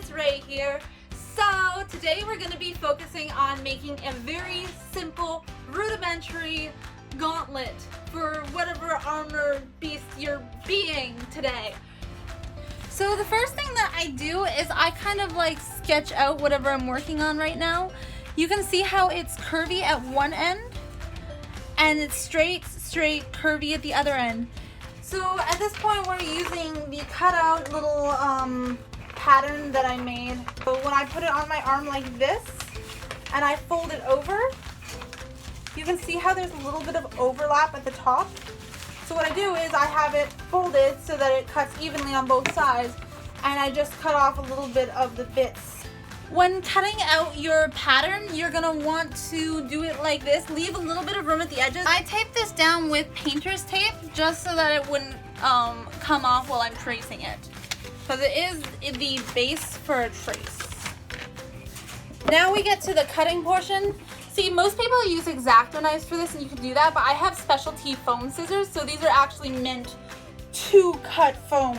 it's Ray here. So today we're going to be focusing on making a very simple, rudimentary gauntlet for whatever armor beast you're being today. So the first thing that I do is I kind of like sketch out whatever I'm working on right now. You can see how it's curvy at one end and it's straight, curvy at the other end. So at this point we're using the cutout little pattern that I made. So when I put it on my arm like this and I fold it over, you can see how there's a little bit of overlap at the top. So what I do is I have it folded so that it cuts evenly on both sides, and I just cut off a little bit of the bits. When cutting out your pattern, you're gonna want to do it like this. Leave a little bit of room at the edges. I taped this down with painter's tape just so that it wouldn't come off while I'm tracing it, because it is the base for a trace. Now we get to the cutting portion. See, most people use X-Acto knives for this, and you can do that, but I have specialty foam scissors, so these are actually meant to cut foam.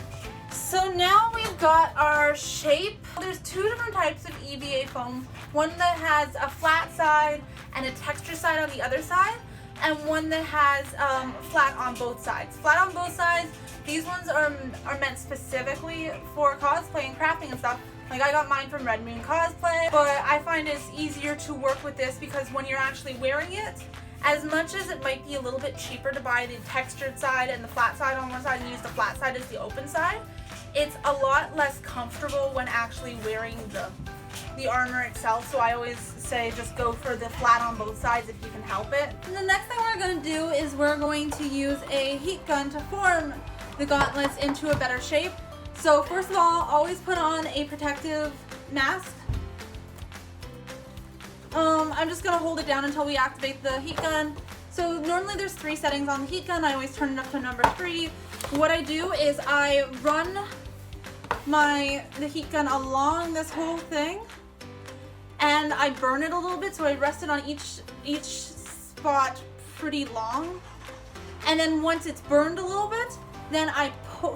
So now we've got our shape. There's two different types of EVA foam. One that has a flat side and a texture side on the other side, and one that has flat on both sides. Flat on both sides, these ones are meant specifically for cosplay and crafting and stuff. Like I got mine from Redmoon Cosplay, but I find it's easier to work with this because when you're actually wearing it, as much as it might be a little bit cheaper to buy the textured side and the flat side on one side and use the flat side as the open side, it's a lot less comfortable when actually wearing the armor itself. So I always say just go for the flat on both sides if you can help it. And the next thing we're going to do is we're going to use a heat gun to form the gauntlets into a better shape. So first of all, always put on a protective mask. I'm just going to hold it down until we activate the heat gun. So normally there's 3 settings on the heat gun. I always turn it up to number 3. What I do is I run the heat gun along this whole thing and I burn it a little bit, so I rest it on each spot pretty long. And then once it's burned a little bit, then I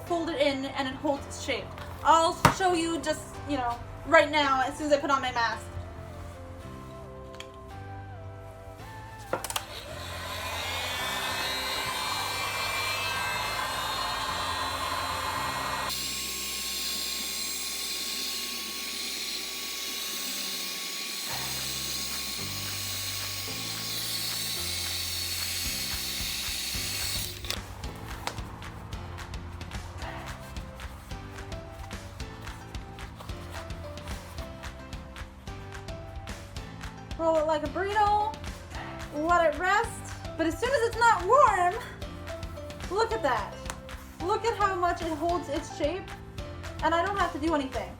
fold it in and it holds its shape. I'll show you just, right now as soon as I put on my mask. Roll it like a burrito, let it rest, but as soon as it's not warm, look at that. Look at how much it holds its shape, and I don't have to do anything.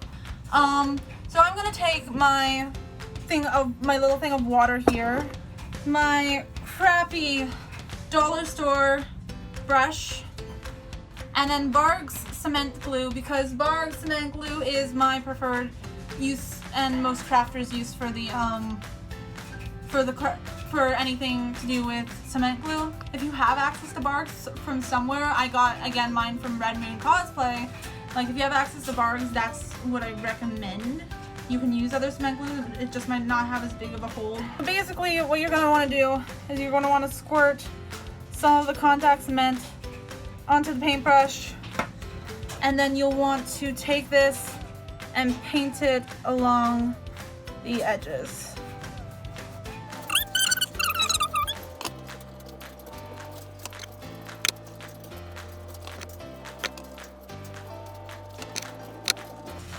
So I'm gonna take my little thing of water here, my crappy dollar store brush, and then Barg's cement glue, because Barg's cement glue is my preferred use and most crafters use for the for anything to do with cement glue. If you have access to Barg's from somewhere, I got again mine from Redmoon Cosplay. Like if you have access to Barg's, that's what I recommend. You can use other cement glue, it just might not have as big of a hold. Basically what you're going to want to do is you're going to want to squirt some of the contact cement onto the paintbrush, and then you'll want to take this and paint it along the edges.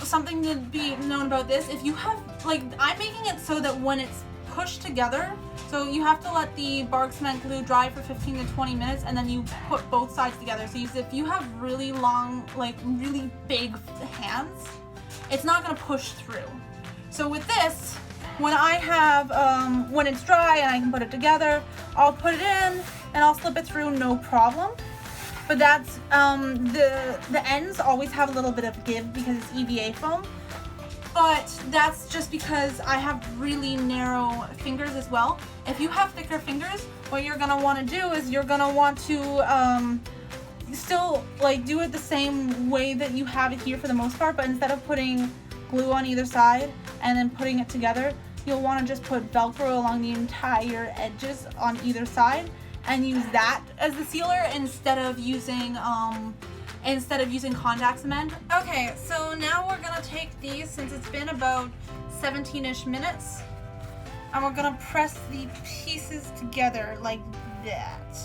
Something to be known about this, if you have, like, I'm making it so that when it's pushed together, so you have to let the Barg cement glue dry for 15 to 20 minutes and then you put both sides together. So if you have really long, like really big hands, it's not going to push through. So with this, when I have, when it's dry and I can put it together, I'll put it in and I'll slip it through no problem. But that's, the ends always have a little bit of give because it's EVA foam. But that's just because I have really narrow fingers as well. If you have thicker fingers, what you're gonna want to do is you're gonna want to still like do it the same way that you have it here for the most part, but instead of putting glue on either side and then putting it together, you'll want to just put Velcro along the entire edges on either side and use that as the sealer instead of using contact cement. Okay, so now we're gonna take these, since it's been about 17-ish minutes, and we're gonna press the pieces together like that.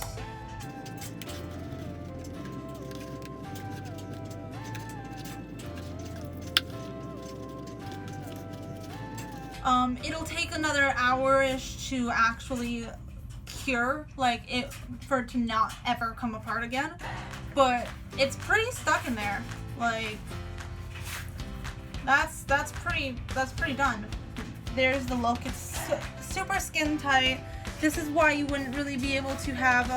It'll take another hour-ish to actually cure, like for it to not ever come apart again, but it's pretty stuck in there. Like that's pretty done. There's the look. It's super skin tight. This is why you wouldn't really be able to have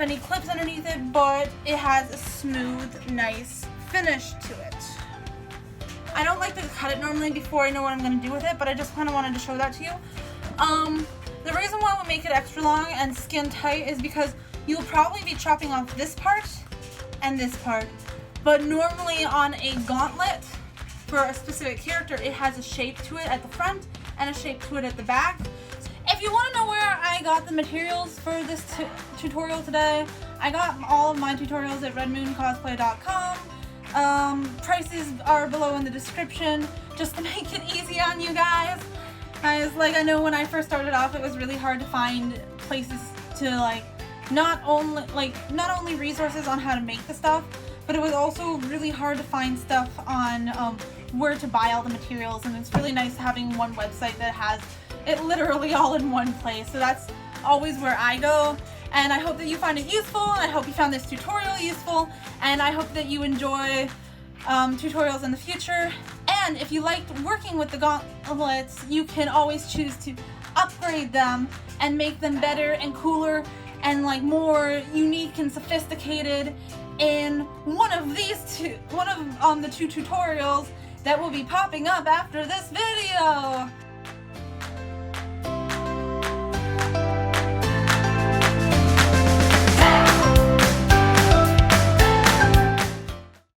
any clips underneath it, but it has a smooth, nice finish to it. I don't like to cut it normally before I know what I'm going to do with it, but I just kind of wanted to show that to you. The reason why we make it extra long and skin tight is because you'll probably be chopping off this part and this part, but normally on a gauntlet for a specific character, it has a shape to it at the front and a shape to it at the back. If you want to know where I got the materials for this tutorial today, I got all of my tutorials at redmooncosplay.com. Prices are below in the description, just to make it easy on you guys. Like, I know when I first started off, it was really hard to find places to not only resources on how to make the stuff, but it was also really hard to find stuff on where to buy all the materials, and it's really nice having one website that has it literally all in one place. So that's always where I go. And I hope that you found it useful, and I hope you found this tutorial useful, and I hope that you enjoy tutorials in the future. And if you liked working with the gauntlets, you can always choose to upgrade them and make them better and cooler and more unique and sophisticated in one of the two tutorials that will be popping up after this video.